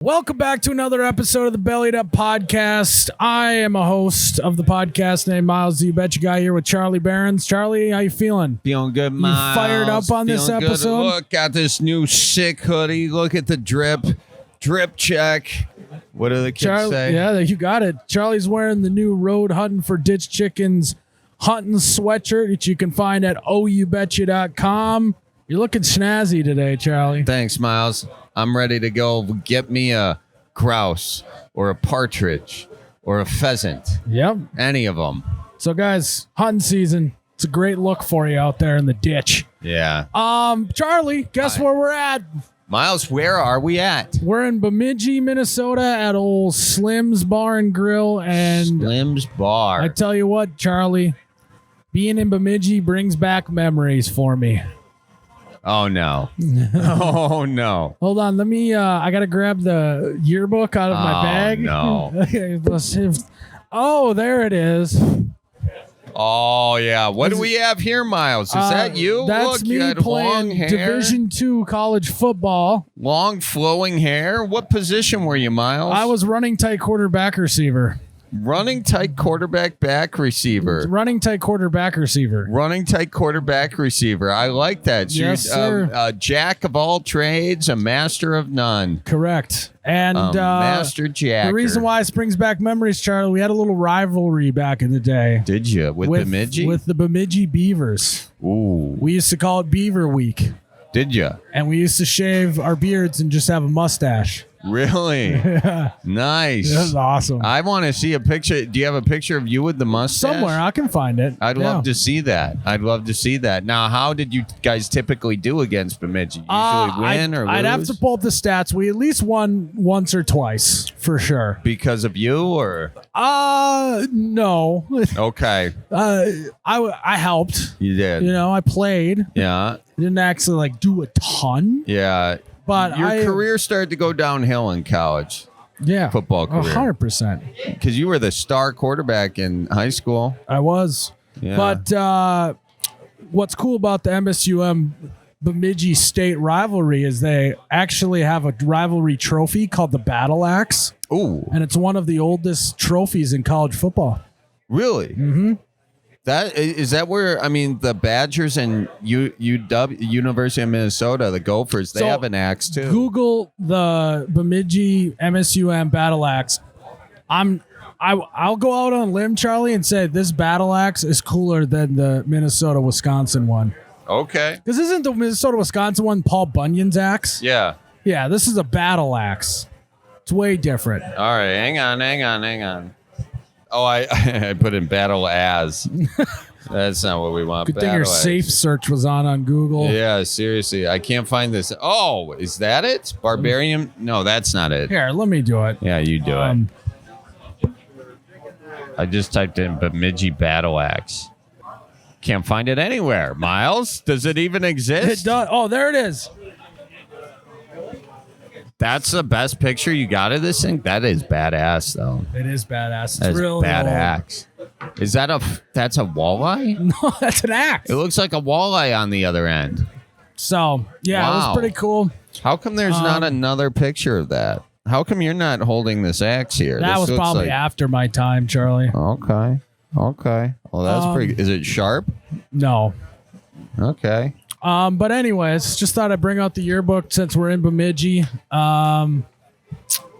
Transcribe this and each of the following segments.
Welcome back to another episode of the Bellied Up podcast. I am a host of the podcast named Miles the You Betcha Guy here with Charlie Berens. Charlie, how you feeling? Feeling good, Miles. You fired up on this Feeling good. episode? Look, got this new sick hoodie. Look at the drip. Drip check. What do the kids say? Yeah, you got it. Charlie's wearing the new Road Hunting for Ditch Chickens hunting sweatshirt that you can find at oubetcha.com. You're looking snazzy today, Charlie. Thanks, Miles. I'm ready to go get me a grouse or a partridge or a pheasant. Yep. Any of them. So, guys, hunting season. It's a great look for you out there in the ditch. Yeah. Charlie, guess where we're at? Miles, where are we at? We're in Bemidji, Minnesota at old Slim's Bar and Grill. And Slim's Bar. I tell you what, Charlie, being in Bemidji brings back memories for me. Oh, no. Oh, no. Hold on. Let me, I got to grab the yearbook out of my bag. No. Okay, let's see. Oh, there it is. Oh, yeah. What do we have here, Miles? Is that you? That's Look, me you had playing long hair. Division II college football. Long flowing hair. What position were you, Miles? I was running tight quarterback receiver. Running tight quarterback back receiver. Running tight quarterback receiver. Running tight quarterback receiver. I like that. So Yes, sir. A jack of all trades, a master of none. Correct. And master jacker. the reason why it brings back memories, Charlie, we had a little rivalry back in the day. Did you? With Bemidji? With the Bemidji Beavers. Ooh. We used to call it Beaver Week. Did you? And we used to shave our beards and just have a mustache. Really? Nice. That was awesome. I want to see a picture. Do you have a picture of you with the mustache? Somewhere. I can find it. I'd love to see that. I'd love to see that. Now, how did you guys typically do against Bemidji? Usually win or lose? I'd have to pull up the stats. We at least won once or twice, for sure. Because of you or? No. Okay. I helped. You did. You know, I played. Yeah. Didn't actually do a ton. Yeah. But your career started to go downhill in college. Yeah. Football career. 100%. Because you were the star quarterback in high school. I was. Yeah. But what's cool about the MSUM Bemidji state rivalry is they actually have a rivalry trophy called the Battle Axe. Ooh. And it's one of the oldest trophies in college football. Really? Mm-hmm. That is that where the Badgers and UW University of Minnesota, the Gophers, they have an axe too. Google the Bemidji MSUM Battle Axe. I'll go out on a limb, Charlie, and say this Battle Axe is cooler than the Minnesota Wisconsin one. Okay. Because isn't the Minnesota Wisconsin one Paul Bunyan's axe? Yeah. Yeah, this is a Battle Axe. It's way different. All right, hang on. Oh, I put in battle as. That's not what we want. Good thing your safe search was on Google. Yeah, seriously. I can't find this. Oh, is that it? Barbarian? No, that's not it. Here, let me do it. Yeah, you do it. I just typed in Bemidji Battle Axe. Can't find it anywhere. Miles, does it even exist? It does. Oh, there it is. That's the best picture you got of this thing? That is badass, though. It is badass. It's That's real bad axe. Is that that's a walleye? No, that's an axe. It looks like a walleye on the other end. So, yeah, It was pretty cool. How come there's not another picture of that? How come you're not holding this axe here? That this was probably after my time, Charlie. Okay. Well, that's pretty. Is it sharp? No. Okay. But anyways, just thought I'd bring out the yearbook since we're in Bemidji.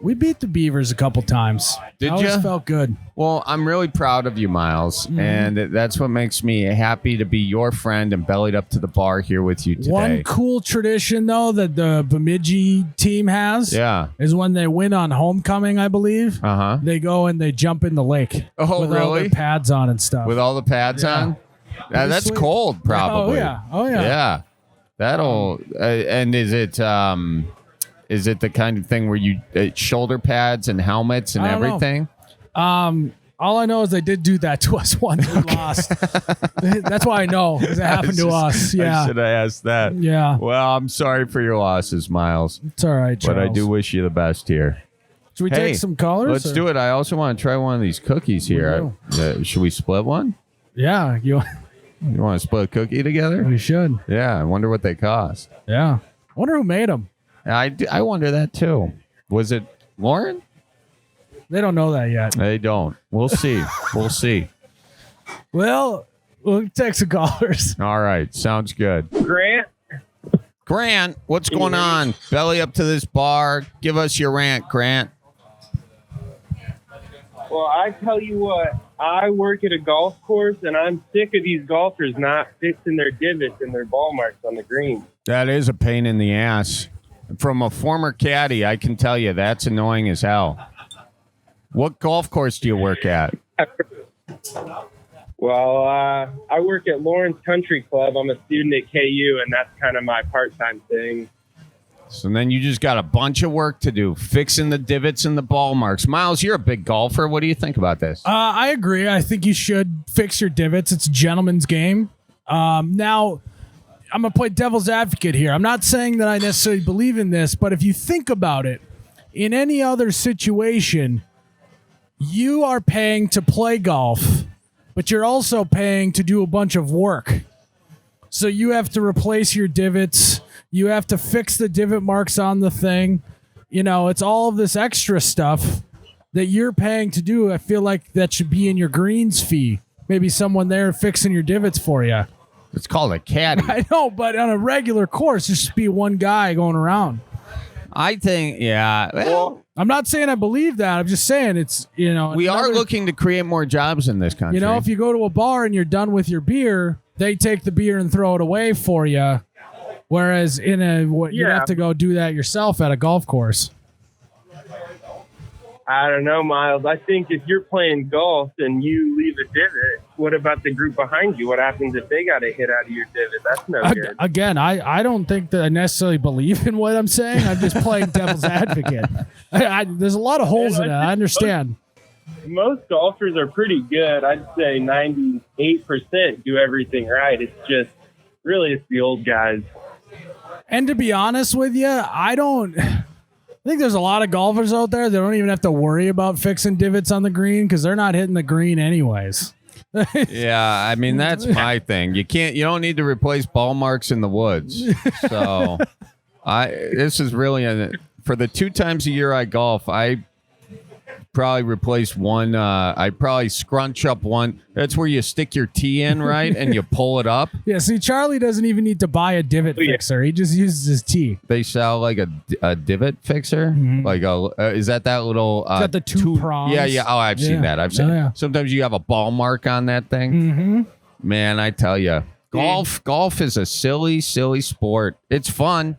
We beat the Beavers a couple times. Did you? you? Felt good. Well, I'm really proud of you, Miles, and that's what makes me happy to be your friend and bellied up to the bar here with you today. One cool tradition, though, that the Bemidji team has is when they win on homecoming, I believe, they go and they jump in the lake. Oh, with really? all their pads on and stuff. With all the pads on? That's sweet. cold, probably. Oh, yeah. Yeah. That'll... and is it the kind of thing where you... shoulder pads and helmets and everything? All I know is they did do that to us once we lost. That's why I know, because it happened to us. Yeah. I should have asked that. Yeah. Well, I'm sorry for your losses, Miles. It's all right, Charles. But I do wish you the best here. Should we take some colors? Let's do it. I also want to try one of these cookies here. Should we split one? Yeah. You want to split a cookie together? We should. Yeah. I wonder what they cost. Yeah. I wonder who made them. I wonder that too. Was it Lauren? They don't know that yet. They don't. We'll see. We'll see. Well, we'll take some callers. All right. Sounds good. Grant, what's going on? Belly up to this bar. Give us your rant, Grant. Well, I tell you what, I work at a golf course, and I'm sick of these golfers not fixing their divots and their ball marks on the green. That is a pain in the ass. From a former caddy, I can tell you that's annoying as hell. What golf course do you work at? Well, I work at Lauren's Country Club. I'm a student at KU, and that's kind of my part-time thing. So then you just got a bunch of work to do, fixing the divots and the ball marks. Miles, you're a big golfer. What do you think about this? I agree. I think you should fix your divots. It's a gentleman's game. Now, I'm going to play devil's advocate here. I'm not saying that I necessarily believe in this, but if you think about it, in any other situation, you are paying to play golf, but you're also paying to do a bunch of work. So you have to replace your divots. You have to fix the divot marks on the thing. You know, it's all of this extra stuff that you're paying to do. I feel like that should be in your greens fee. Maybe someone there fixing your divots for you. It's called a caddy. I know, but on a regular course, there should be one guy going around. I think, yeah. Well, I'm not saying I believe that. I'm just saying it's, you know. We are looking to create more jobs in this country. You know, if you go to a bar and you're done with your beer, they take the beer and throw it away for you. Whereas you'd have to go do that yourself at a golf course. I don't know, Miles. I think if you're playing golf and you leave a divot, what about the group behind you? What happens if they got a hit out of your divot? That's no good. Again, I don't think that I necessarily believe in what I'm saying. I'm just playing devil's advocate. There's a lot of holes in it. I understand. Most golfers are pretty good. I'd say 98% do everything right. It's just, really, it's the old guys. And to be honest with you, I think there's a lot of golfers out there that don't even have to worry about fixing divots on the green because they're not hitting the green anyways. Yeah, I mean, that's my thing. You don't need to replace ball marks in the woods. So this is really, for the 2 times a year I golf, I probably replace one. I probably scrunch up one. That's where you stick your tee in, right? And you pull it up. Yeah, see, Charlie doesn't even need to buy a divot fixer. He just uses his tee. They sell like a divot fixer. Mm-hmm. Like is that little? It's got the two prongs. Yeah. Oh, I've seen that. I've seen. Yeah. Sometimes you have a ball mark on that thing. Mm-hmm. Man, I tell you, golf is a silly sport. It's fun.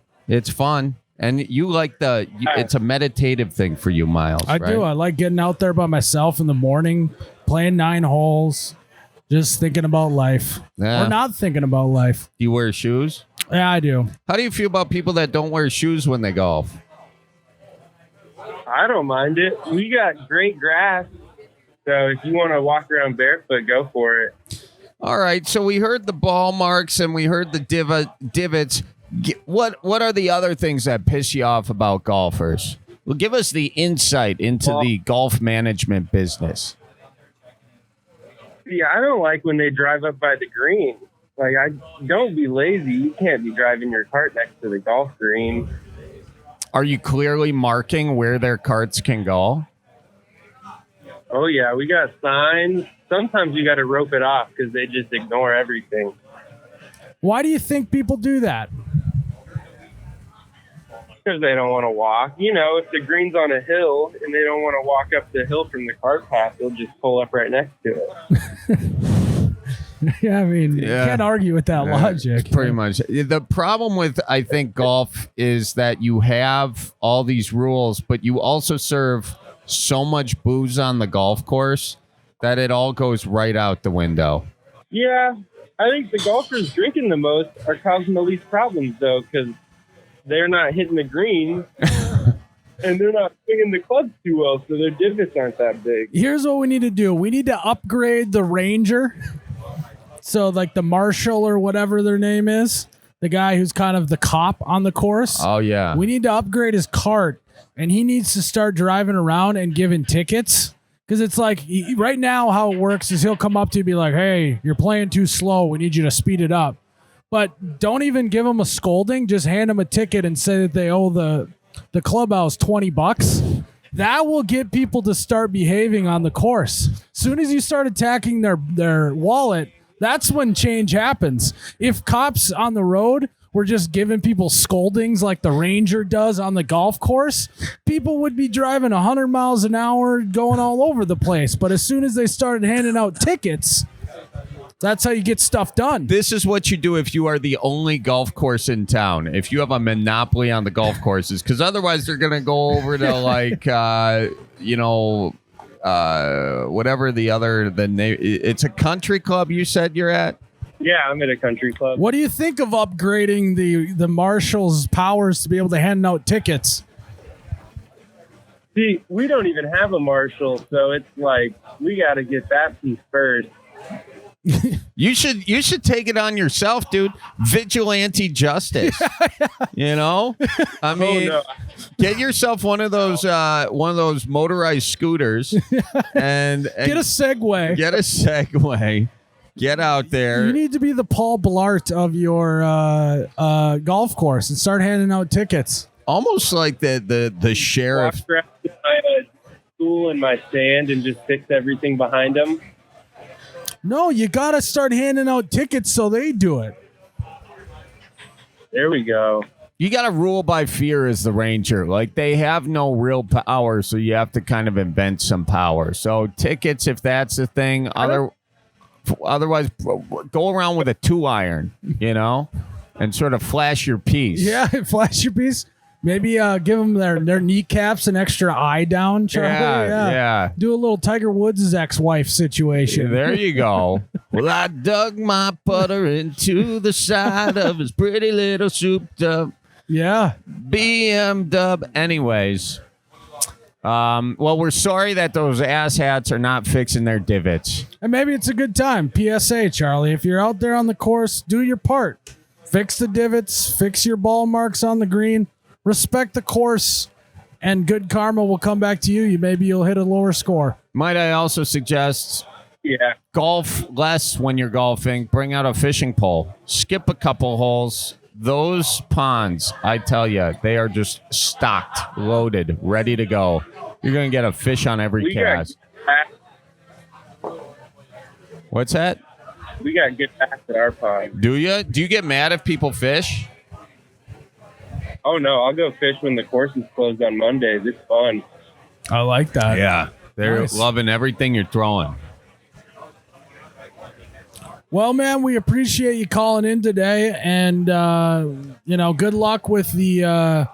And you like it's a meditative thing for you, Miles. I do. I like getting out there by myself in the morning, playing 9 holes, just thinking about life. Yeah. Or not thinking about life. Do you wear shoes? Yeah, I do. How do you feel about people that don't wear shoes when they golf? I don't mind it. We got great grass. So if you want to walk around barefoot, go for it. All right. So we heard the ball marks and we heard the divots. What are the other things that piss you off about golfers? Well, give us the insight into the golf management business. Yeah, I don't like when they drive up by the green. Like, don't be lazy. You can't be driving your cart next to the golf green. Are you clearly marking where their carts can go? Oh, yeah, we got signs. Sometimes you got to rope it off because they just ignore everything. Why do you think people do that? Because they don't want to walk. You know, if the green's on a hill and they don't want to walk up the hill from the cart path, they'll just pull up right next to it. Yeah, I mean, you can't argue with that logic. Pretty much. The problem with, I think, golf is that you have all these rules, but you also serve so much booze on the golf course that it all goes right out the window. Yeah, I think the golfers drinking the most are causing the least problems, though, because they're not hitting the green and they're not swinging the clubs too well, so their divots aren't that big. Here's what we need to do. We need to upgrade the ranger. So, like the marshal or whatever their name is, the guy who's kind of the cop on the course. Oh, yeah. We need to upgrade his cart, and he needs to start driving around and giving tickets. Because it's like, right now how it works is he'll come up to you and be like, hey, you're playing too slow. We need you to speed it up. But don't even give them a scolding. Just hand them a ticket and say that they owe the the clubhouse $20. That will get people to start behaving on the course. Soon as you start attacking their wallet, that's when change happens. If cops on the road were just giving people scoldings like the ranger does on the golf course, people would be driving 100 miles an hour going all over the place. But as soon as they started handing out tickets, that's how you get stuff done. This is what you do if you are the only golf course in town. If you have a monopoly on the golf courses, because otherwise they're going to go over to like, whatever the name. It's a country club you said you're at? Yeah, I'm at a country club. What do you think of upgrading the marshal's powers to be able to hand out tickets? See, we don't even have a marshal, so it's like we got to get that piece first. You should take it on yourself, dude. Vigilante justice. You know, I mean, get yourself one of those motorized scooters and Get a Segway. Get a Segway. Get out there. You need to be the Paul Blart of your golf course and start handing out tickets. Almost like the sheriff. Walk around to my school and my stand and just fix everything behind them. No, you got to start handing out tickets so they do it. There we go. You got to rule by fear as the ranger. Like, they have no real power, so you have to kind of invent some power. So tickets, if that's the thing. Otherwise, go around with a 2-iron, you know, and sort of flash your piece. Yeah, flash your piece. Maybe give them their kneecaps an extra eye down, Charlie. Yeah. Do a little Tiger Woods' ex-wife situation. There you go. Well, I dug my putter into the side of his pretty little souped up BMW. Anyways, well, we're sorry that those asshats are not fixing their divots. And maybe it's a good time. PSA, Charlie, if you're out there on the course, do your part. Fix the divots, fix your ball marks on the green. Respect the course, and good karma will come back to you. Maybe you'll hit a lower score. Might I also suggest golf less when you're golfing. Bring out a fishing pole. Skip a couple holes. Those ponds, I tell you, they are just stocked, loaded, ready to go. You're going to get a fish on every cast. What's that? We got good bass at our pond. Do you? Do you get mad if people fish? Oh, no. I'll go fish when the course is closed on Mondays. It's fun. I like that. Yeah. They're loving everything you're throwing. Well, man, we appreciate you calling in today, and good luck with the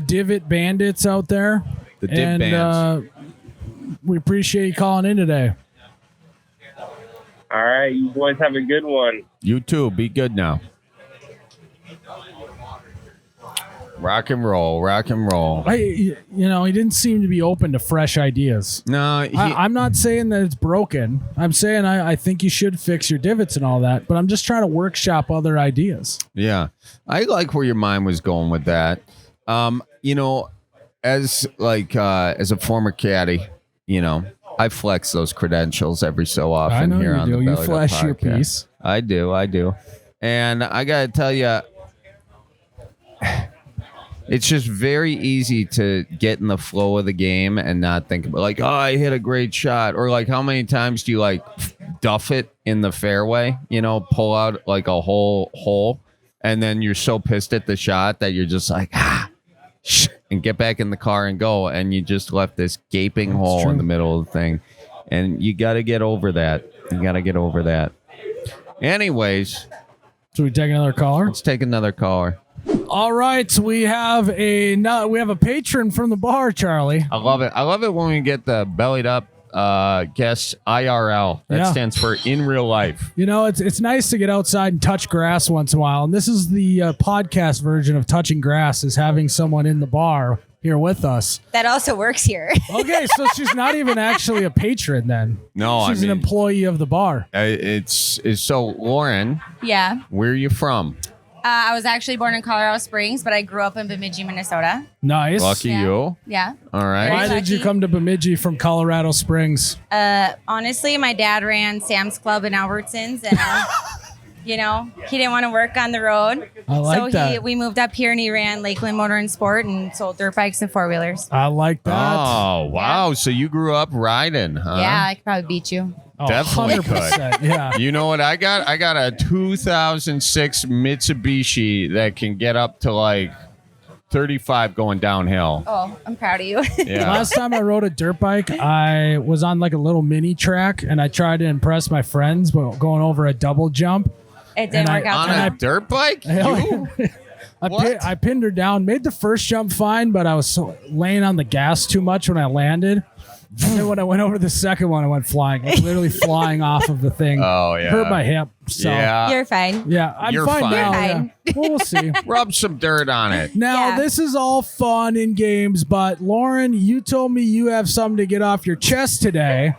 divot bandits out there. The div bands. We appreciate you calling in today. All right, you boys have a good one. You too. Be good now. Rock and roll, rock and roll. He didn't seem to be open to fresh ideas. No, I'm not saying that it's broken. I'm saying I think you should fix your divots and all that, but I'm just trying to workshop other ideas. Yeah, I like where your mind was going with that. As a former caddy, I flex those credentials every so often. I know here you on do. the You Bellied flash Up your podcast. piece. I do. And I got to tell you, it's just very easy to get in the flow of the game and not think about I hit a great shot, or how many times do you duff it in the fairway, pull out a whole hole, and then you're so pissed at the shot that you're just and get back in the car and go, and you just left this gaping hole in the middle of the thing, and you got to get over that. Anyways, should we take another caller? let's take another caller. All right, we have a patron from the bar, Charlie. I love it when we get the Bellied Up guests IRL. That stands for in real life. It's nice to get outside and touch grass once in a while. And this is the podcast version of touching grass, is having someone in the bar here with us. That also works here. Okay, so she's not even actually a patron then. No, she's an employee of the bar. It's so Lauren. Yeah. Where are you from? I was actually born in Colorado Springs, but I grew up in Bemidji, Minnesota. Nice. Lucky you. Yeah. All right. Why did you come to Bemidji from Colorado Springs? Honestly, my dad ran Sam's Club in Albertsons, and You know, he didn't want to work on the road. I like that. We moved up here and he ran Lakeland Motor and Sport and sold dirt bikes and 4-wheelers. I like that. Oh, wow. So you grew up riding, huh? Yeah, I could probably beat you. Oh, Definitely 100%. Yeah. You know what I got? I got a 2006 Mitsubishi that can get up to like 35 going downhill. Oh, I'm proud of you. Yeah. Last time I rode a dirt bike, I was on like a little mini track, and I tried to impress my friends, but going over a double jump. It didn't And work I- out. On for a him. dirt bike? You? What? I pinned her down, made the first jump fine, but I was laying on the gas too much when I landed. And then when I went over the second one, I went flying, like literally flying off of the thing. Oh, yeah. Hurt my hip. So Yeah. You're fine. yeah, I'm You're fine, fine. now. You're Yeah. fine. Well, we'll see. Rub some dirt on it. Now, Yeah. this is all fun and games, but Lauren, you told me you have something to get off your chest today,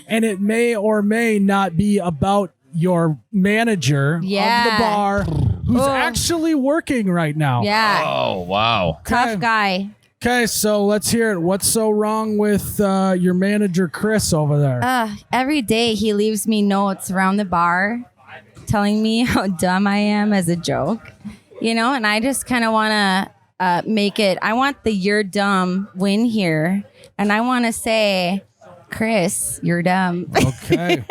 and it may or may not be about your manager of the Yeah. bar who's Oh. actually working right now. Yeah. Oh, wow. Tough guy. Okay, so let's hear it. What's so wrong with your manager, Chris, over there? Every day he leaves me notes around the bar telling me how dumb I am as a joke, you know, and I just kind of want to make it, I want the you're dumb win here. And I want to say, Chris, you're dumb. Okay.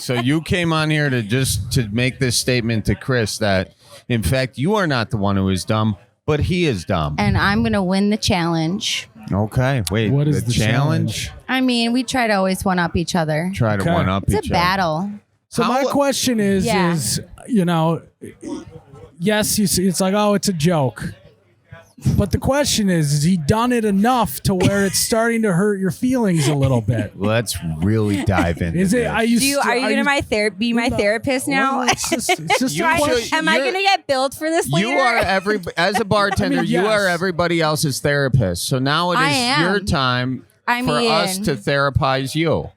So you came on here to make this statement to Chris that, in fact, you are not the one who is dumb, but he is dumb. And I'm going to win the challenge. Okay. Wait. What is the challenge? I mean, we try to always one up each other. Try to Okay. one up It's each a battle. So How- my question is, Yeah. you know, yes, you see, it's like, oh, it's a joke. But the question is he done it enough to where it's starting to hurt your feelings a little bit? Let's really dive into Is it? this. Are you? Are you going to be my therapist now? Well, it's just You a should- question. Am I you're- going to get billed for this later? You are as a bartender, you yes. are everybody else's therapist. So now it I is am. your time I for us mean- to therapize you.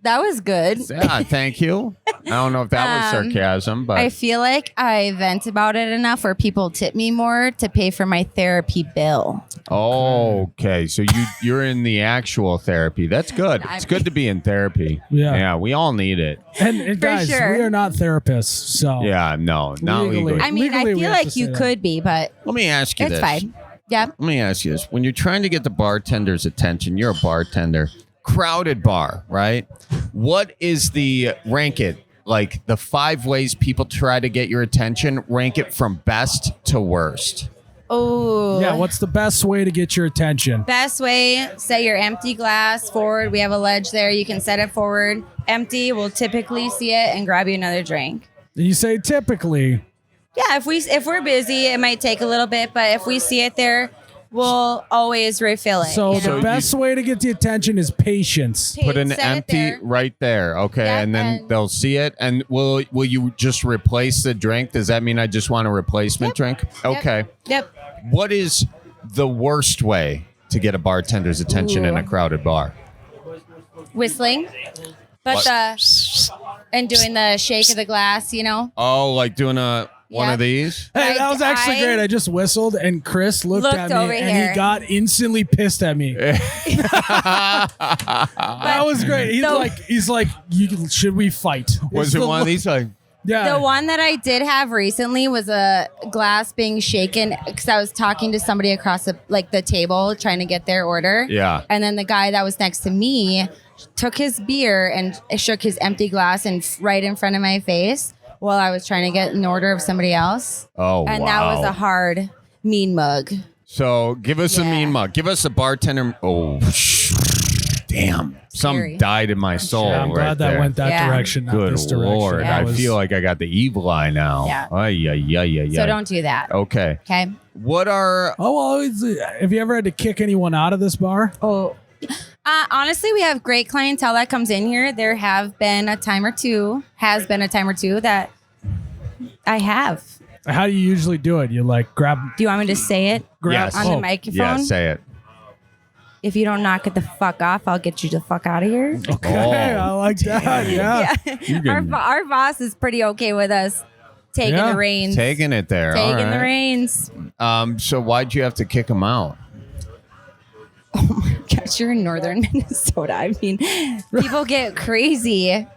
That was good. Yeah, thank you. I don't know if that was sarcasm, but I feel like I vent about it enough where people tip me more to pay for my therapy bill. okay. So you're in the actual therapy. That's good. It's good to be in therapy. Yeah. Yeah, we all need it. And guys, sure. we are not therapists, so Yeah, no, not Legally. legally. I mean, Legally, I we feel have to like say you that. could be, but Let me ask you it's this. fine. Yeah. Let me ask you this. When you're trying to get the bartender's attention, you're a bartender, crowded bar, right? What is the rank it? Like the 5 ways people try to get your attention, rank it from best to worst. Oh. yeah. What's the best way to get your attention? Best way, set your empty glass forward. We have a ledge there. You can set it forward. Empty. We'll typically see it and grab you another drink. You say typically. Yeah, if we're busy, it might take a little bit, but if we see it there, we'll always refill it. So you the know? best way to get the attention is patience. Put an Set it empty there. right there, okay, Yeah, and then and- they'll see it. And will you just replace the drink? Does that mean I just want a replacement drink? Okay. Yep. What is the worst way to get a bartender's attention in a crowded bar? Whistling, but and doing the shake of the glass, you know. Oh, like doing one Yeah. of these? Hey, that was actually I- great. I just whistled, and Chris looked at me, over and here. he got instantly pissed at me. That was great. He's like, should we fight? Was It's it the one of lo- these? Like, Yeah. The one that I did have recently was a glass being shaken because I was talking to somebody across the table trying to get their order. Yeah. And then the guy that was next to me took his beer and shook his empty glass right in front of my face while I was trying to get an order of somebody else. oh, And wow. that was a hard, mean mug. So give us a Yeah. mean mug. Give us a bartender. Oh, damn. Some Scary. died in my soul Yeah, I'm right glad that there. went that Yeah. direction, not Good this direction. Lord. That I was- feel like I got the evil eye now. Yeah. Ay, ay, ay, ay, ay. So don't do that. Okay. Okay. What are. Oh, well, have you ever had to kick anyone out of this bar? Oh. Honestly, we have great clientele that comes in here. There has been a time or two that I have. How do you usually do it? You like grab. Do you want me to say it Yes. on Oh, the microphone? Yeah, say it. If you don't knock it the fuck off, I'll get you the fuck out of here. Okay, Oh, I like that. Yeah. You can- Our boss is pretty okay with us taking Yeah. the reins. Taking it there. Taking All the right. reins. So why'd you have to kick him out? Gosh, you're in northern Minnesota. I mean, people get crazy.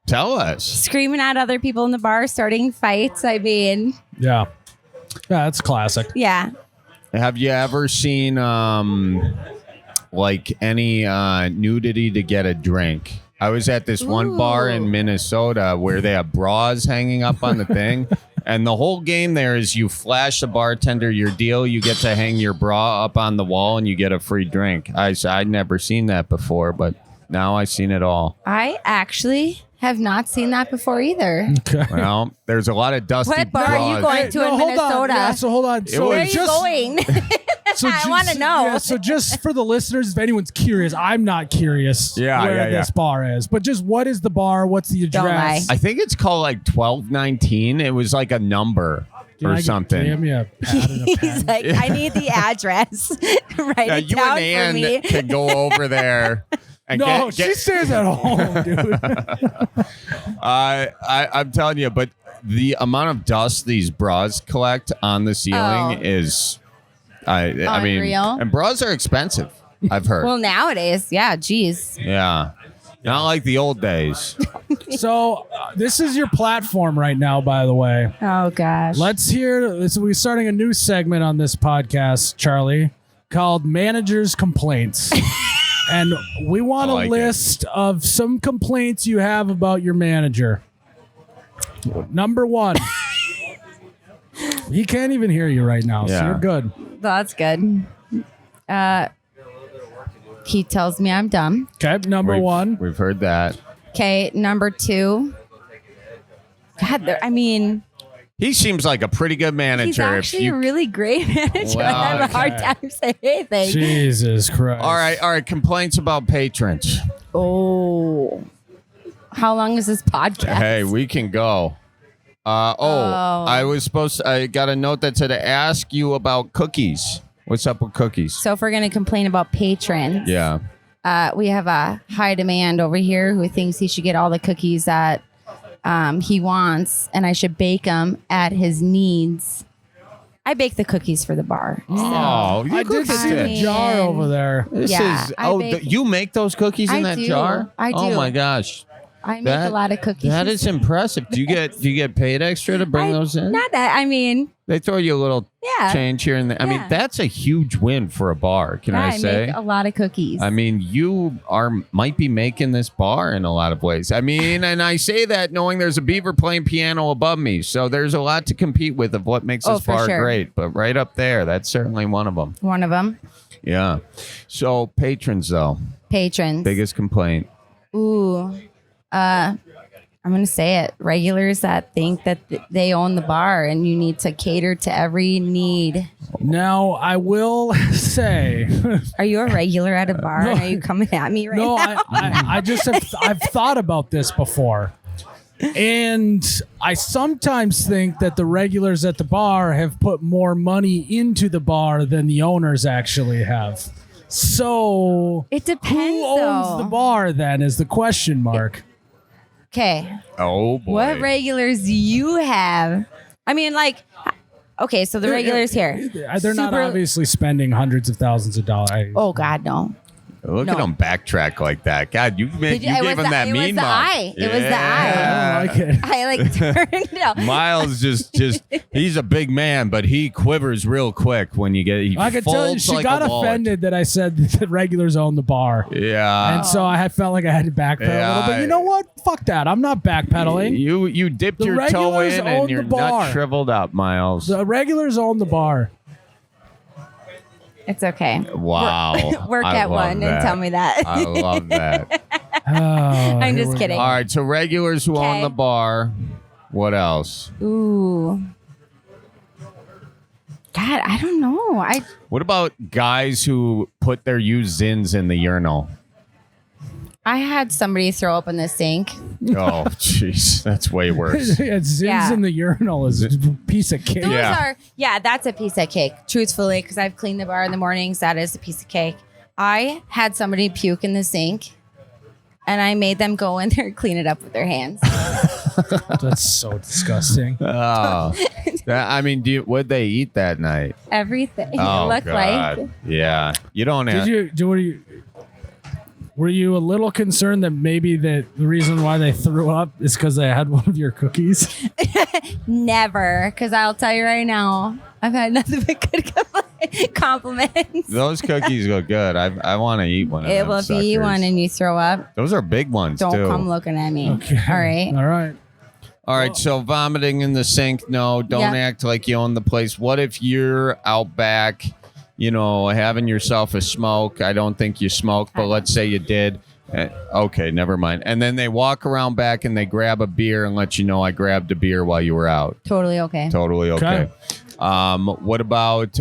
Tell us. Screaming at other people in the bar, starting fights. I mean, Yeah, that's classic. yeah. Have you ever seen like any nudity to get a drink? I was at this one bar in Minnesota where they have bras hanging up on the thing. And the whole game there is you flash the bartender your deal. You get to hang your bra up on the wall and you get a free drink. I'd never seen that before, but now I've seen it all. I actually have not seen that before either. Okay. Well, there's a lot of dusty What bar are you bras. going to in hold on. Minnesota? Yeah, so hold on. So Where are you just, going? I want to know. Yeah, so just for the listeners, if anyone's curious, I'm not curious where this bar is. But just what is the bar? What's the Don't address? lie. I think it's called like 1219. It was like a number or something. Damn you, pad and a He's pen. like, I need the address. Write it You down and for me. Ann can go over there. And No, she stays at home, dude. I'm telling you, but the amount of dust these bras collect on the ceiling is, I mean, Unreal. and bras are expensive. I've heard. Well, nowadays, yeah, geez. Yeah, not like the old days. So this is your platform right now, by the way. Oh, gosh. Let's hear this. We're starting a new segment on this podcast, Charlie, called Manager's Complaints. And we want I like a list of some complaints you have about your manager. Number one. He can't even hear you right now, so Yeah. you're good. That's good. He tells me I'm dumb. Okay, number one. We've heard that. Okay, number two. God, I mean, He seems like a pretty good manager. he's actually a really great manager. Well, I have a hard okay. time saying anything. Jesus Christ. All right. Complaints about patrons. Oh. How long is this podcast? Hey, we can go. I was I got a note that said to ask you about cookies. What's up with cookies? So if we're going to complain about patrons, Yeah. we have a high demand over here who thinks he should get all the cookies that he wants, and I should bake them at his needs. I bake the cookies for the bar. Oh, you I did could see do the it. jar over there. This Yeah, is I bake- you make those cookies in I that do. jar? I Oh do. my gosh. I make a lot of cookies. That is impressive. Do you get paid extra to bring those in? Not that. I mean, They throw you a little Yeah. change here and there. I mean, Yeah. that's a huge win for a bar, can I say? make a lot of cookies. I mean, you might be making this bar in a lot of ways. I mean, and I say that knowing there's a beaver playing piano above me, so there's a lot to compete with of what makes this for bar sure. great. But right up there, that's certainly one of them. One of them. Yeah. So patrons, though, Patrons. biggest complaint. Ooh. I'm going to say it. Regulars that think that they own the bar and you need to cater to every need. Now, I will say, Are you a regular at a bar? And are you coming at me right no, now? I just I've thought about this before. And I sometimes think that the regulars at the bar have put more money into the bar than the owners actually have. So It depends, who owns though. the bar then is the question mark. Okay. Oh, boy. What regulars do you have? I mean, like, okay, so the regulars here. They're not Super- obviously spending hundreds of thousands of dollars. Oh, God, no. Look at No. him backtrack like that. God, you It gave him was that it mean was the mug. eye. It was the Yeah. I don't like it. I like turned out. Miles just he's a big man, but he quivers real quick when you get. He I could tell you, folds she like got a wallet. offended that I said that regulars own the bar. Yeah, And so I had felt like I had to backpedal a Yeah, little bit. You know what? Fuck that. I'm not backpedaling. you dipped The your toe regulars in own and the you're bar. not shriveled up, Miles. The regulars own the bar. It's okay. Wow, Work I at love one that. and tell me that. I love that. I'm just kidding. All right, so regulars who own Okay. the bar. What else? Ooh. God, I don't know. What about guys who put their used zins in the urinal? I had somebody throw up in the sink. Oh, jeez, that's way worse. Zins Yeah. in the urinal is a piece of cake. Those that's a piece of cake. Truthfully, because I've cleaned the bar in the mornings, that is a piece of cake. I had somebody puke in the sink, and I made them go in there and clean it up with their hands. That's so disgusting. Oh, I mean, what'd they eat that night? Everything. Oh, it looked God. like. Yeah, you don't have. Did you do what? Were you a little concerned that maybe the reason why they threw up is because they had one of your cookies? Never, because I'll tell you right now, I've had nothing but good compliments. Those cookies look good. I want to eat one of them Well, if you eat suckers. one and you throw up, Those are big ones, don't too. come looking at me. Okay. All right. All right. All right, so vomiting in the sink, no. Don't Yeah. act like you own the place. What if you're out back, having yourself a smoke? I don't think you smoke, but let's say you did. Okay, never mind. And then they walk around back and they grab a beer and let you know I grabbed a beer while you were out. Totally okay. Totally okay. Okay. What about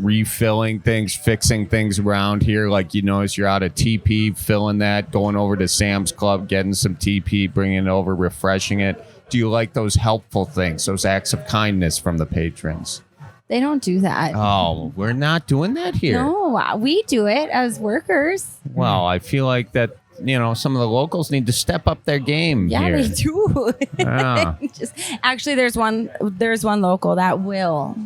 refilling things, fixing things around here? Like you notice you're out of TP, filling that, going over to Sam's Club, getting some TP, bringing it over, refreshing it. Do you like those helpful things, those acts of kindness from the patrons? They don't do that. Oh, we're not doing that here. No, we do it as workers. Well, I feel like that, some of the locals need to step up their game Yeah, here. they do. Yeah. Actually, there's one local that will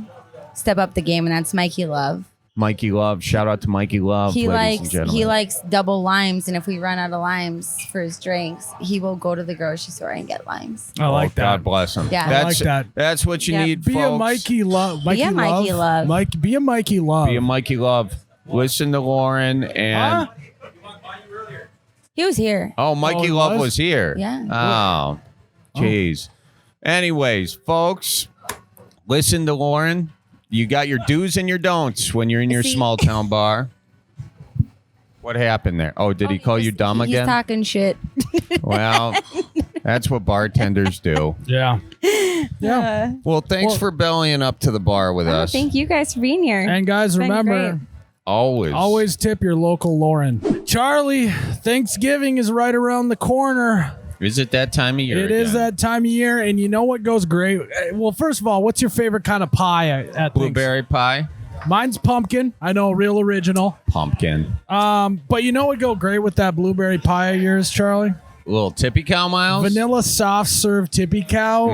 step up the game, and that's Mikey Love. Mikey Love. Shout out to Mikey Love, ladies and gentlemen. He likes double limes, and if we run out of limes for his drinks, he will go to the grocery store and get limes. I like that. God bless him. Yeah. I like that. That's what you Yeah. need, Be folks. a Mikey Love. Be a Mikey Love. Be a Mikey Love. Be a Mikey Love. Listen to Lauren and... He was here. Oh, Mikey he Love was? was here. Yeah. Oh, jeez. Anyways, folks, listen to Lauren. You got your do's and your don'ts when you're in your See- small town bar. What happened there? Oh, did he call you dumb He's again? talking shit. Well, that's what bartenders do. Yeah. Yeah. Well, thanks Well- for bellying up to the bar with us. Thank you guys for being here. And guys, It's been remember, great. Always tip your local Lauren. Charlie, Thanksgiving is right around the corner. Is it that time of year? It is again? that time of year, and you know what goes great? Well, first of all, what's your favorite kind of pie at Blueberry pie? Mine's pumpkin. I know, real original. Pumpkin. But you know what go great with that blueberry pie of yours, Charlie? A little tippy cow miles? Vanilla soft serve tippy cow.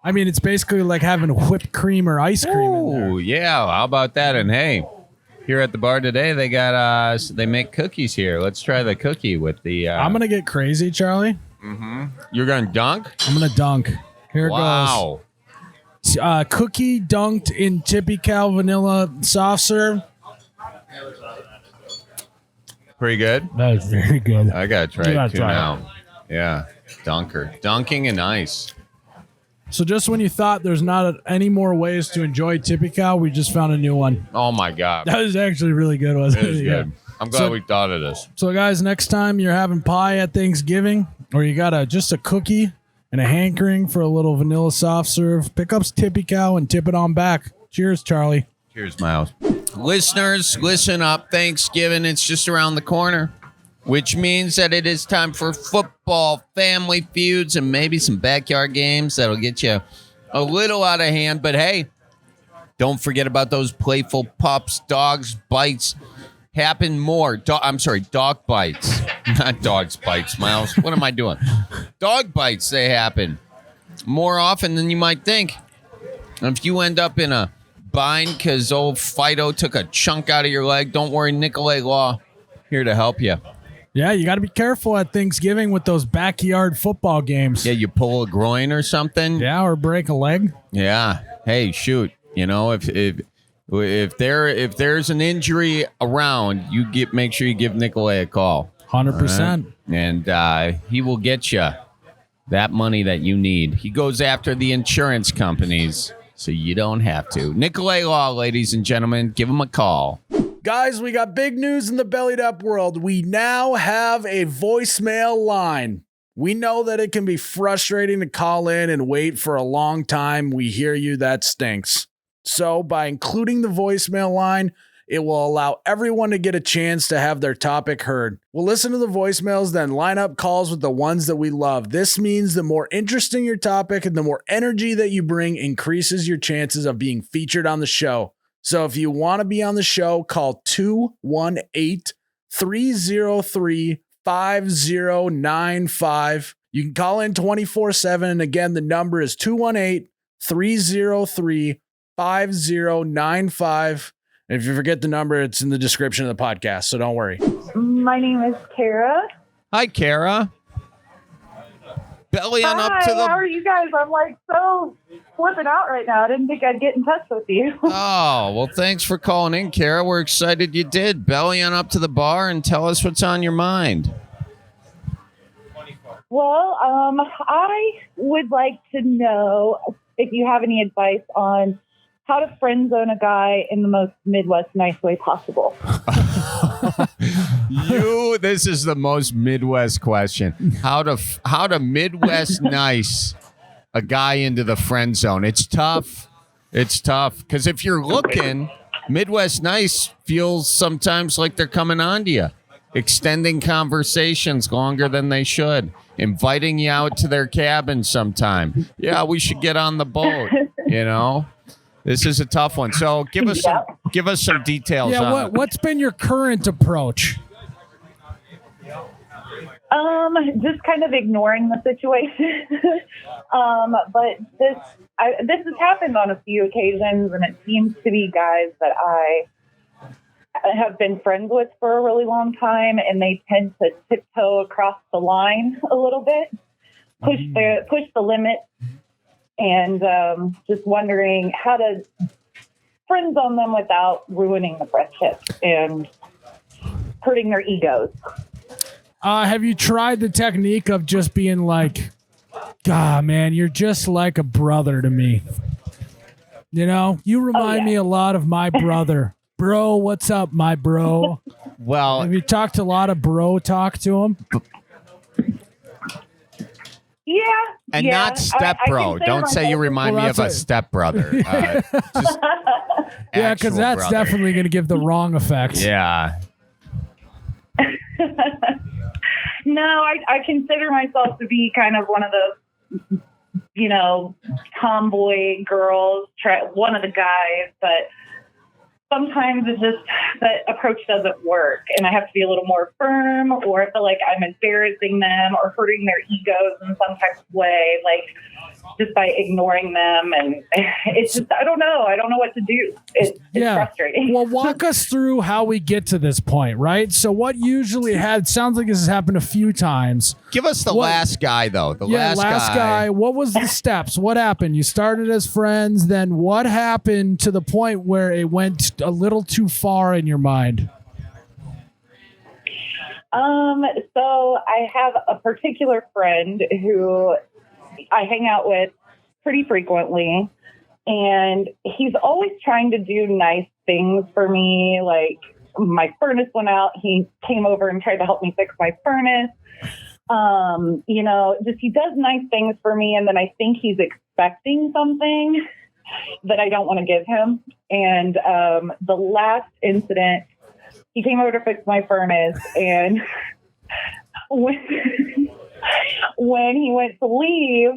I mean, it's basically like having whipped cream or ice cream in there. Oh, yeah. How about that? And hey, here at the bar today, they got they make cookies here. Let's try the cookie with the. I'm gonna get crazy, Charlie. You're gonna dunk? I'm gonna dunk. Here it Wow. goes. Cookie dunked in tippy cow vanilla soft serve. Pretty good. That is very good. I gotta try You it gotta too try it. now. Yeah, dunking and ice. So just when you thought there's not any more ways to enjoy tippy cow, we just found a new one. Oh my god, That was actually really good, wasn't it it? is Yeah. good. I'm glad So- we thought of this. So guys, next time you're having pie at Thanksgiving, or you got just a cookie and a hankering for a little vanilla soft serve, pick up tippy cow and tip it on back. Cheers, Charlie. Cheers, Miles. Listeners, listen up. Thanksgiving, it's just around the corner, which means that it is time for football, family feuds, and maybe some backyard games that'll get you a little out of hand. But hey, don't forget about those playful pups, dogs, bites. Happen more. Dog bites. Not dogs bites, Miles. What am I doing? Dog bites, they happen more often than you might think. And if you end up in a bind because old Fido took a chunk out of your leg, don't worry, Nicolay Law here to help you. Yeah, you got to be careful at Thanksgiving with those backyard football games. Yeah, you pull a groin or something. Yeah, or break a leg. Yeah. Hey, shoot. You know, if there's an injury around, make sure you give Nicolay a call. 100%. And he will get you that money that you need. He goes after the insurance companies, so you don't have to. Nicolay Law, ladies and gentlemen, give him a call. Guys, we got big news in the Bellied Up world. We now have a voicemail line. We know that it can be frustrating to call in and wait for a long time. We hear you, that stinks. So by including the voicemail line, it will allow everyone to get a chance to have their topic heard. We'll listen to the voicemails, then line up calls with the ones that we love. This means the more interesting your topic and the more energy that you bring increases your chances of being featured on the show. So if you want to be on the show, call 218-303-5095. You can call in 24/7. And again, the number is 218-303-5095. If you forget the number, it's in the description of the podcast, so don't worry. My name is Kara. Hi, Kara. Bellying up Hi, to the. how are you guys? I'm like so flipping out right now. I didn't think I'd get in touch with you. Oh, well, thanks for calling in, Kara. We're excited you did. Bellying up to the bar and tell us what's on your mind. Well, I would like to know if you have any advice on how to friend zone a guy in the most Midwest nice way possible. This is the most Midwest question. How to Midwest nice a guy into the friend zone. It's tough. It's tough because if you're looking, Midwest nice feels sometimes like they're coming on to you, extending conversations longer than they should, inviting you out to their cabin sometime. Yeah, we should get on the boat. This is a tough one. So give us some details. Yeah, on it. what's been your current approach? Just kind of ignoring the situation. But this has happened on a few occasions, and it seems to be guys that I have been friends with for a really long time, and they tend to tiptoe across the line a little bit, push the limit, and just wondering how to friend zone them without ruining the friendship and hurting their egos. Have you tried the technique of just being like, God, man, you're just like a brother to me. You remind me a lot of my brother. Bro, what's up, my bro? Well, have you talked a lot of bro talk to him? Yeah. And not stepbro. Don't say you remind me of a stepbrother. Yeah, because that's brother. definitely going to give the wrong effect. Yeah. No, I consider myself to be kind of one of those, tomboy girls, one of the guys, but sometimes it's just that approach doesn't work, and I have to be a little more firm, or I feel like I'm embarrassing them or hurting their egos in some type of way, like just by ignoring them. And it's just, I don't know what to do. It's frustrating. Well, walk us through how we get to this point, right? So what usually sounds like this has happened a few times. Give us the last guy, though. The last guy. What was the steps? What happened? You started as friends. Then what happened to the point where it went a little too far in your mind? So I have a particular friend who I hang out with pretty frequently, and he's always trying to do nice things for me. Like my furnace went out, he came over and tried to help me fix my furnace. Just he does nice things for me, and then I think he's expecting something that I don't want to give him. And the last incident, he came over to fix my furnace, and when he went to leave,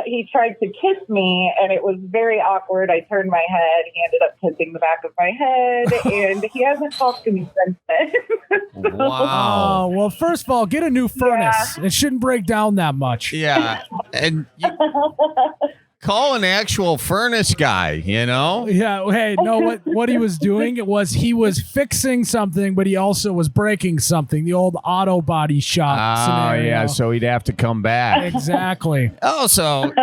he tried to kiss me, and it was very awkward. I turned my head. He ended up kissing the back of my head, and he hasn't talked to me since then. Wow. Well, first of all, get a new furnace. It shouldn't break down that much. Yeah. And call an actual furnace guy, Yeah. Hey, no, what he was doing was he was fixing something, but he also was breaking something. The old auto body shop scenario. Yeah. So he'd have to come back. Exactly. Also,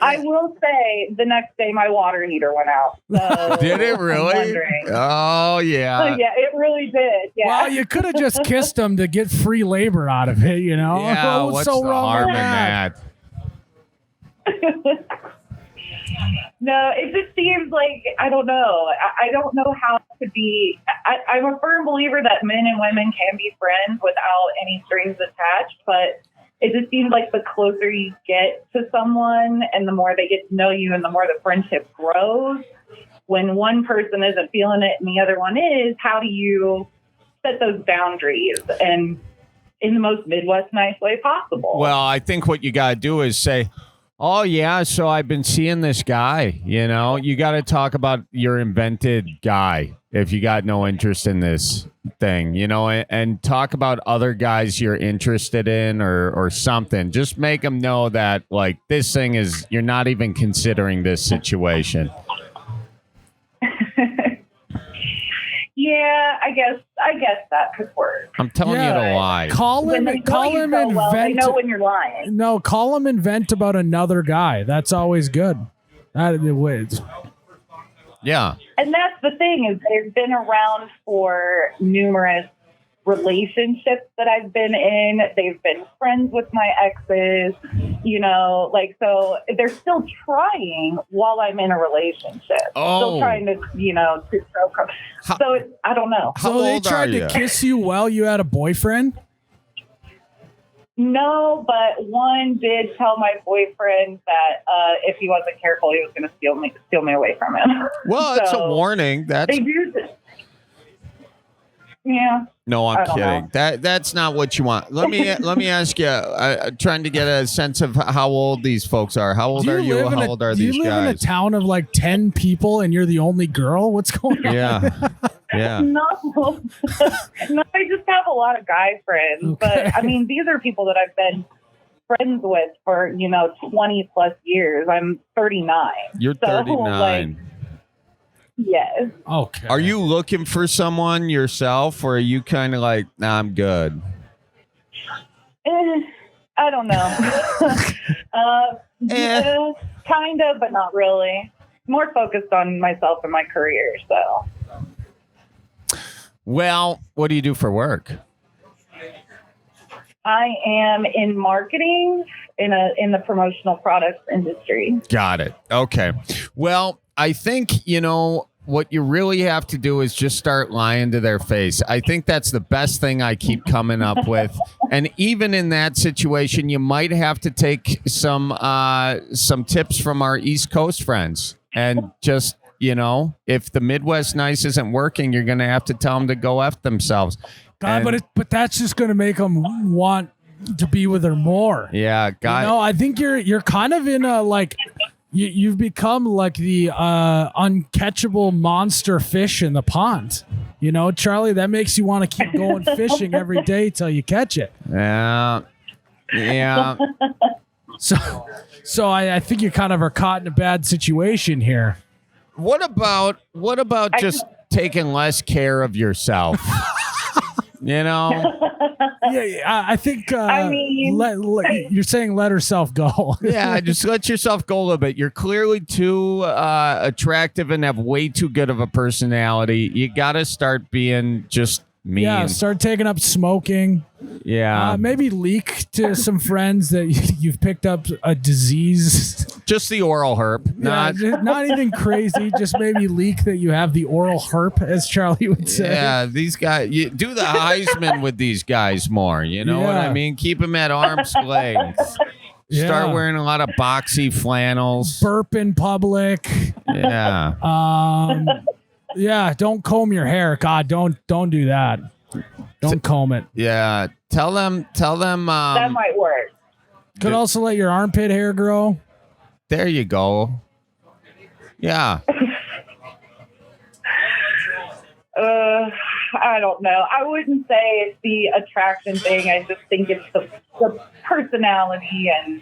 I will say the next day my water heater went out. So did it really? I'm wondering. Oh, yeah. Yeah, it really did. Yeah. Well, you could have just kissed him to get free labor out of it, Yeah, What's what's so the wrong harm with in that? No, it just seems like, I don't know. I don't know how to be. I'm a firm believer that men and women can be friends without any strings attached, but it just seems like the closer you get to someone and the more they get to know you and the more the friendship grows, when one person isn't feeling it and the other one is, how do you set those boundaries and in the most Midwest nice way possible? Well, I think what you got to do is say, oh, yeah, so I've been seeing this guy, You got to talk about your invented guy if you got no interest in this thing, and talk about other guys you're interested in or something. Just make them know that, like, this thing is, you're not even considering this situation. Yeah, I guess that could work. I'm telling you to lie. Call When him. they know Call you him. so well, they Invent. know when you're lying. No, call him. Invent about another guy. That's always good. Wait. Yeah. And that's the thing is they've been around for numerous relationships that I've been in. They've been friends with my exes, so they're still trying while I'm in a relationship. Oh. Still trying to, I don't know. How So they old tried are to you? kiss you while you had a boyfriend? No, but one did tell my boyfriend that if he wasn't careful, he was going to steal me away from him. Well, it's a So, warning. That's They do this. Yeah. no, I'm I don't kidding. know. That's not what you want. Let me ask you. Trying to get a sense of how old these folks are. How old are you? live in How old are do these you live in a guys? town of like 10 people and you're the only girl? What's going on? Yeah. Yeah. No, no, I just have a lot of guy friends. Okay. But I mean, these are people that I've been friends with for 20 plus years. I'm 39. You're So, 39. Yes. Okay. Are you looking for someone yourself, or are you kind of like, nah, I'm good? I don't know. Yeah, kind of, but not really. More focused on myself and my career. So. Well, what do you do for work? I am in marketing in the promotional products industry. Got it. Okay. Well, I think, what you really have to do is just start lying to their face. I think that's the best thing I keep coming up with. And even in that situation, you might have to take some tips from our East Coast friends and just, if the Midwest nice isn't working, you're going to have to tell them to go F themselves. God, And- but that's just going to make them want to be with her more. Yeah, I think you're kind of in a you've become like the uncatchable monster fish in the pond. Charlie, that makes you want to keep going fishing every day till you catch it. Yeah. Yeah. So I think you kind of are caught in a bad situation here. What about just taking less care of yourself? Yeah, I think. I mean- you're saying let herself go. Yeah, just let yourself go a little bit. You're clearly too attractive and have way too good of a personality. You got to start being just mean. Yeah, start taking up smoking. Yeah. Maybe leak to some friends that you've picked up a disease. Just the oral herp. Not anything crazy. Just maybe leak that you have the oral herp, as Charlie would say. Yeah, these guys. You do the Heisman with these guys more. You know what I Yeah. mean? Keep them at arm's length. Start Yeah. wearing a lot of boxy flannels. Burp in public. Yeah. Yeah, don't comb your hair. God, don't do that. Don't comb it. Yeah. Tell them. That might work. Could also let your armpit hair grow. There you go. Yeah. I don't know. I wouldn't say it's the attraction thing. I just think it's the personality and,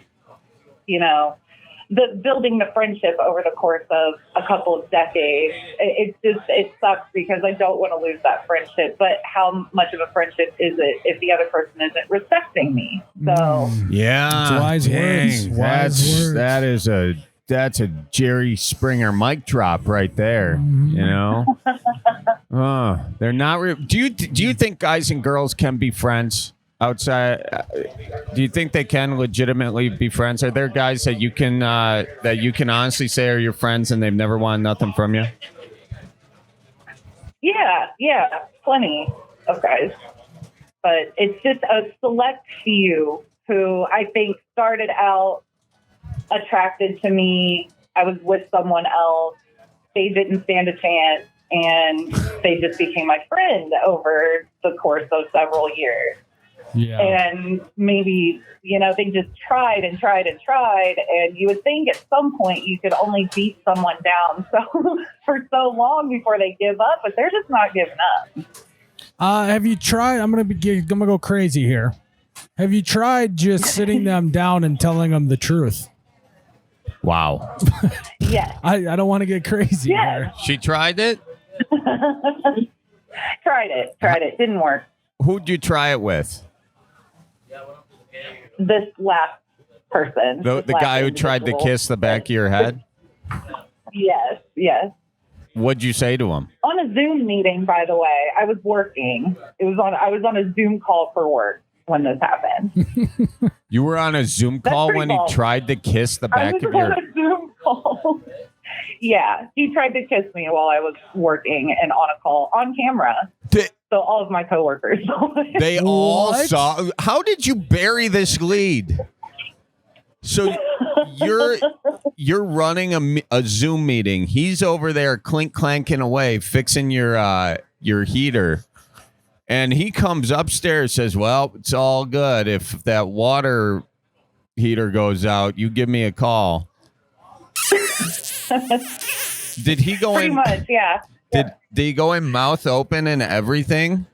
the building the friendship over the course of a couple of decades. It sucks because I don't want to lose that friendship. But how much of a friendship is it if the other person isn't respecting me? So Yeah. It's wise words. Wise words. That's a Jerry Springer mic drop right there. They're not. Do you think guys and girls can be friends outside? Do you think they can legitimately be friends? Are there guys that you can honestly say are your friends and they've never wanted nothing from you? yeah, plenty of guys. But it's just a select few who I think started out attracted to me. I was with someone else. They didn't stand a chance, and they just became my friend over the course of several years. Yeah. And maybe, they just tried and tried and tried. And you would think at some point you could only beat someone down for so long before they give up, but they're just not giving up. Have you tried? I'm gonna go crazy here. Have you tried just sitting them down and telling them the truth? Wow. Yes. I don't want to get crazy Yeah. here. She tried it? Tried it. Didn't work. Who'd you try it with? This last person. The this last guy who tried to individual. kiss the back of your head? Yes. What'd you say to him? On a Zoom meeting, by the way. I was working. I was on a Zoom call for work when this happened. You were on a Zoom call pretty when bold. he tried to kiss the I back was of on your... a Zoom call. Yeah, he tried to kiss me while I was working and on a call on camera. So all of my coworkers saw it. They all What? saw. How did you bury this lead? So you're running a Zoom meeting. He's over there clink clanking away, fixing your heater, and he comes upstairs, says, "Well, it's all good. If that water heater goes out, you give me a call." Did he go Pretty in? much, yeah. Did he go in mouth open and everything?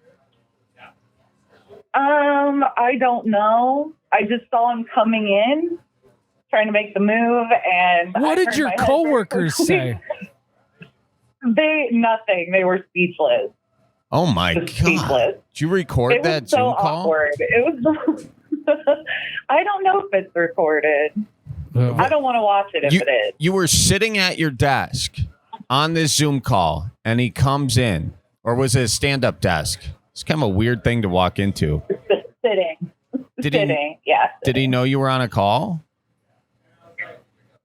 I don't know. I just saw him coming in, trying to make the move, and What I did turned your my head coworkers very quickly. say? Nothing. They were speechless. Oh my Just god! speechless. Did you record It that was so Zoom call? awkward. It was. I don't know if it's recorded. I don't want to watch it if it is. You were sitting at your desk on this Zoom call, and he comes in, or was it a stand-up desk? It's kind of a weird thing to walk into. Sitting. Did he- Sitting. Yeah. Did he know you were on a call?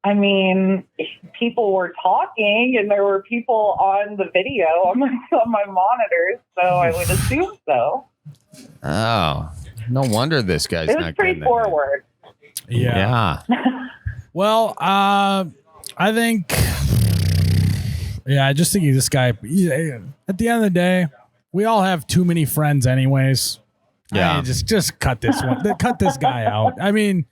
I mean, people were talking, and there were people on the video on my monitors, so I would assume so. Oh, no wonder this guy's It was not pretty getting it. forward. Yeah. Yeah. Well, I think, I just think this guy, at the end of the day, we all have too many friends anyways. Yeah. Just cut this one. Cut this guy out. I mean,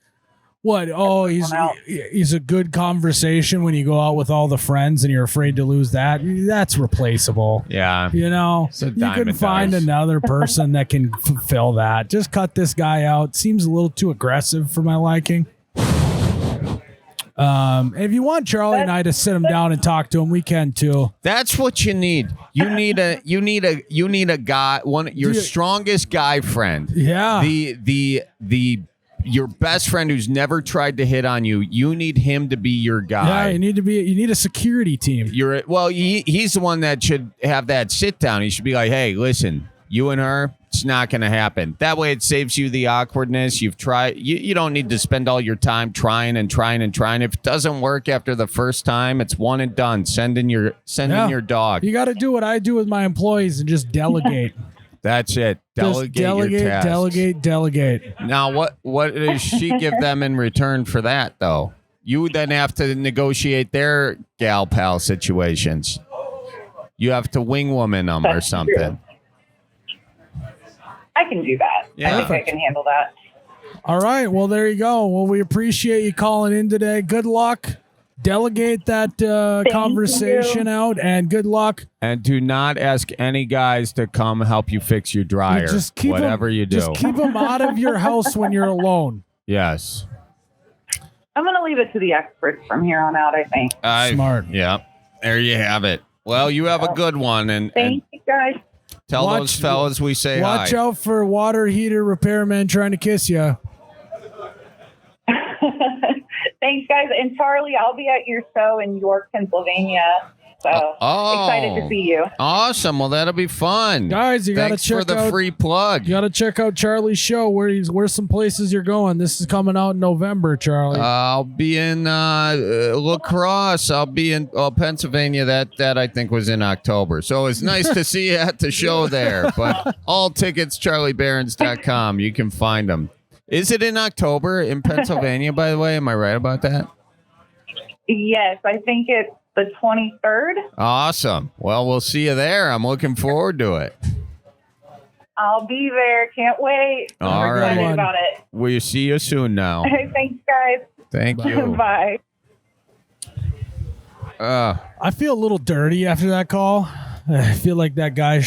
what? Oh, he's a good conversation when you go out with all the friends and you're afraid to lose that. That's replaceable. Yeah. You know, It's a you dime can a find dozen. another person that can fulfill that. Just cut this guy out. Seems a little too aggressive for my liking. If you want Charlie and I to sit him down and talk to him, we can too. That's what you need. You need a guy, your Dude. strongest guy friend. Yeah. Your best friend who's never tried to hit on you. You need him to be your guy. Yeah, you need a security team. He's the one that should have that sit down. He should be like, hey, listen, you and her, it's not going to happen. That way it saves you the awkwardness. You've tried. You don't need to spend all your time trying. If it doesn't work after the first time, it's one and done. Send in your dog. You got to do what I do with my employees and just delegate. That's it. Just Delegate your tasks. delegate. Now, what does she give them in return for that, though? You then have to negotiate their gal pal situations. You have to wing woman them or That's something. true. I can do that. Yeah. I think I can handle that. All right. Well, there you go. Well, we appreciate you calling in today. Good luck. Delegate that conversation out, and good luck. And do not ask any guys to come help you fix your dryer. Just keep whatever you do. Just keep them out of your house when you're alone. Yes. I'm going to leave it to the experts from here on out, I think. Smart. Yeah. There you have it. Well, you have a good one, and Thank you, guys. tell Watch- those fellas we say Watch hi. out for water heater repairman trying to kiss you. Thanks, guys. And Charlie, I'll be at your show in York, Pennsylvania. So excited to see you. Awesome. Well, that'll be fun. Guys, you gotta Thanks check for the out- free plug. You got to check out Charlie's show. Where's some places you're going? This is coming out in November, Charlie. I'll be in La Crosse. I'll be in Pennsylvania. That I think was in October. So it's nice to see you at the show there. But all tickets, charlieberens.com. You can find them. Is it in October in Pennsylvania, by the way? Am I right about that? Yes, I think it's the 23rd. Awesome. Well, we'll see you there. I'm looking forward to it. I'll be there. Can't wait. All I'm right. excited about it. We'll see you soon now. Thanks, guys. Thank you. Bye. I feel a little dirty after that call. I feel like that guy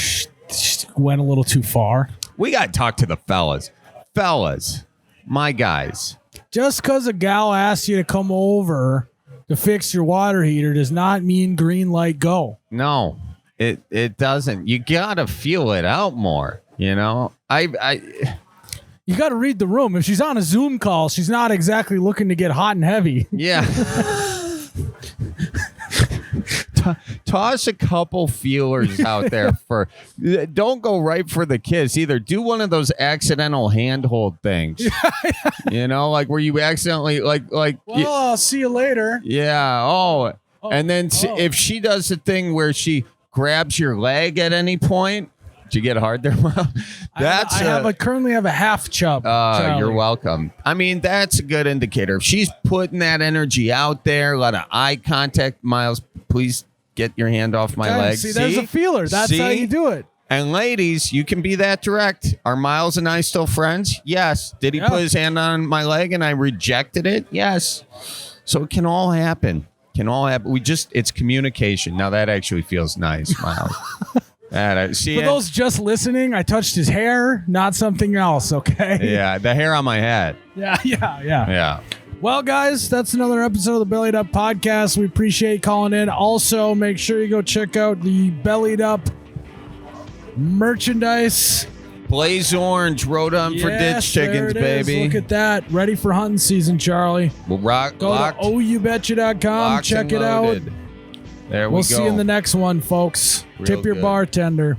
went a little too far. We got to talk to the fellas. Fellas, my guys. Just because a gal asks you to come over to fix your water heater does not mean green light go. No. It doesn't. You gotta feel it out more. You know, You got to read the room. If she's on a Zoom call, she's not exactly looking to get hot and heavy. Yeah. Toss a couple feelers out there for. Don't go right for the kiss either. Do one of those accidental handhold things. You know, like where you accidentally like. Well, I'll see you later. Yeah. Oh. And then if she does the thing where she grabs your leg at any point. Did you get hard there, Miles? I currently have a half chub. You're welcome. I mean, that's a good indicator. If she's putting that energy out there, a lot of eye contact, Miles, please get your hand off my leg. See, there's a feeler. That's how you do it. And ladies, you can be that direct. Are Miles and I still friends? Yes. Did he put his hand on my leg and I rejected it? Yes. So it can all happen. It's communication. Now that actually feels nice, Miles. For those just listening, I touched his hair, not something else, okay? Yeah, the hair on my head. Yeah. Well, guys, that's another episode of the Bellied Up podcast. We appreciate calling in. Also, make sure you go check out the Bellied Up merchandise. Blaze Orange, rode on for ditch chickens, baby. Look at that. Ready for hunting season, Charlie. We'll go to oubetcha.com. Check it out. There we go. We'll see you in the next one, folks. Tip your bartender.